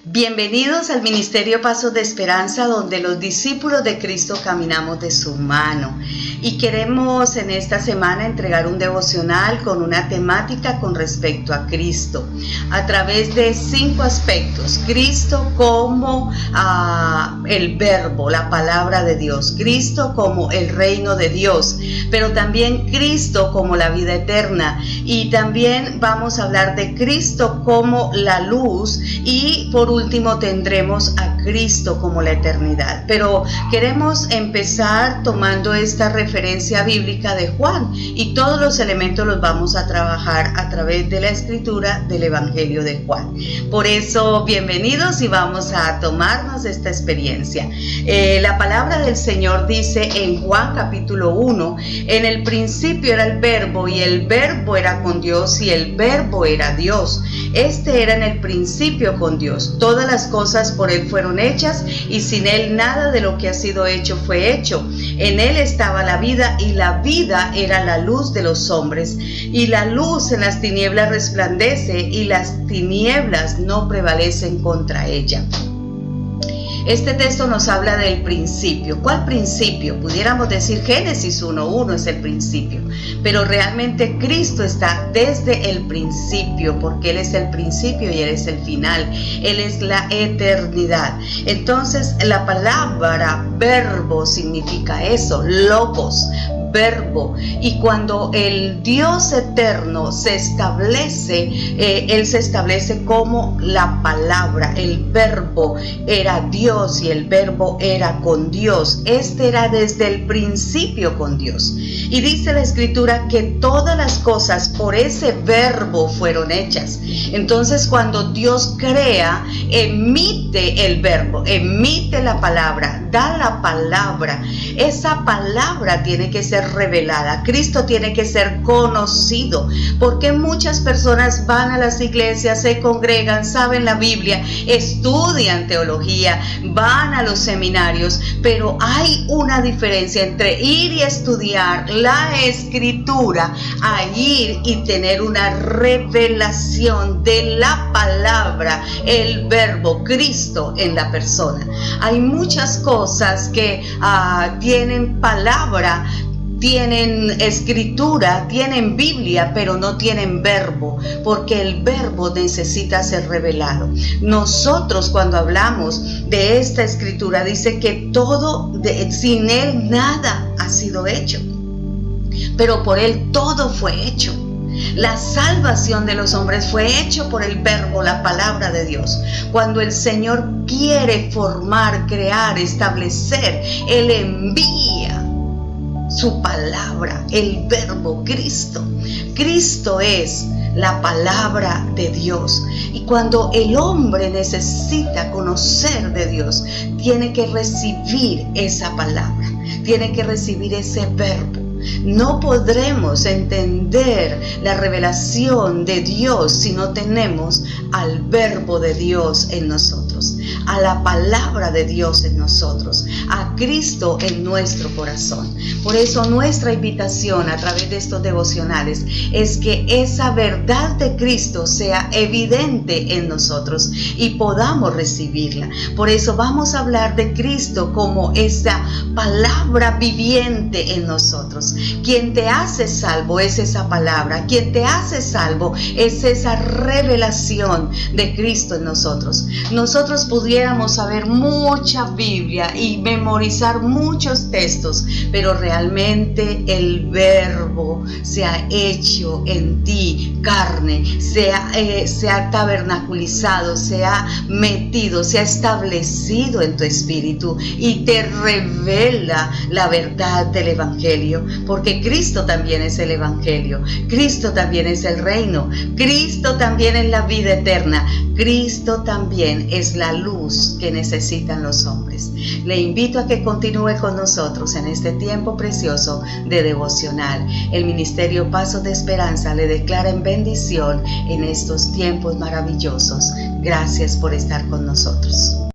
Bienvenidos al Ministerio Pasos de Esperanza, donde los discípulos de Cristo caminamos de su mano. Y queremos en esta semana entregar un devocional con una temática con respecto a Cristo, a través de 5 aspectos. Cristo como el verbo, la palabra de Dios. Cristo como el reino de Dios, pero también Cristo como la vida eterna. Y también vamos a hablar de Cristo como la luz, y por último tendremos a Cristo como la eternidad. Pero queremos empezar tomando esta referencia bíblica de Juan, y todos los elementos los vamos a trabajar a través de la escritura del Evangelio de Juan. Por eso, bienvenidos y vamos a tomarnos esta experiencia. La palabra del Señor dice en Juan capítulo 1, en el principio era el verbo, y el verbo era con Dios, y el verbo era Dios. Este era en el principio con Dios. Todas las cosas por Él fueron hechas, y sin Él nada de lo que ha sido hecho fue hecho. En Él estaba la vida, y la vida era la luz de los hombres. Y la luz en las tinieblas resplandece, y las tinieblas no prevalecen contra ella. Este texto nos habla del principio. ¿Cuál principio? Pudiéramos decir Génesis 1:1 es el principio, pero realmente Cristo está desde el principio, porque Él es el principio y Él es el final. Él es la eternidad. Entonces, la palabra verbo significa eso, logos, verbo. Y cuando el Dios eterno se establece, Él se establece como la palabra. El verbo era Dios y el verbo era con Dios. Este era desde el principio con Dios. Y dice la escritura que todas las cosas por ese verbo fueron hechas. Entonces, cuando Dios crea, emite el verbo, emite la palabra, da la palabra. Esa palabra tiene que ser revelada. Cristo tiene que ser conocido, porque muchas personas van a las iglesias, se congregan, saben la Biblia, estudian teología, van a los seminarios, pero hay una diferencia entre ir y estudiar la escritura a ir y tener una revelación de la palabra, el verbo, Cristo en la persona. Hay muchas cosas que tienen palabra, tienen escritura, tienen Biblia, pero no tienen verbo, porque el verbo necesita ser revelado. Nosotros, cuando hablamos de esta escritura, dice que sin Él nada ha sido hecho, pero por Él todo fue hecho. La salvación de los hombres fue hecho por el verbo, la palabra de Dios. Cuando el Señor quiere formar, crear, establecer, Él envía su palabra, el verbo, Cristo. Cristo es la palabra de Dios. Y cuando el hombre necesita conocer de Dios, tiene que recibir esa palabra, tiene que recibir ese verbo. No podremos entender la revelación de Dios si no tenemos al verbo de Dios en nosotros, a la palabra de Dios en nosotros, a Cristo en nuestro corazón. Por eso nuestra invitación a través de estos devocionales es que esa verdad de Cristo sea evidente en nosotros y podamos recibirla. Por eso vamos a hablar de Cristo como esa palabra viviente en nosotros. Quien te hace salvo es esa palabra. Quien te hace salvo es esa revelación de Cristo en nosotros. Nosotros pudiéramos saber mucha Biblia y memorizar muchos textos, pero realmente el verbo se ha hecho en ti carne, se ha tabernaculizado, se ha metido, se ha establecido en tu espíritu y te revela la verdad del Evangelio, porque Cristo también es el Evangelio, Cristo también es el reino, Cristo también es la vida eterna, Cristo también es la luz que necesitan los hombres. Le invito a que continúe con nosotros en este tiempo precioso de devocional. El Ministerio Pasos de Esperanza le declara en bendición en estos tiempos maravillosos. Gracias por estar con nosotros.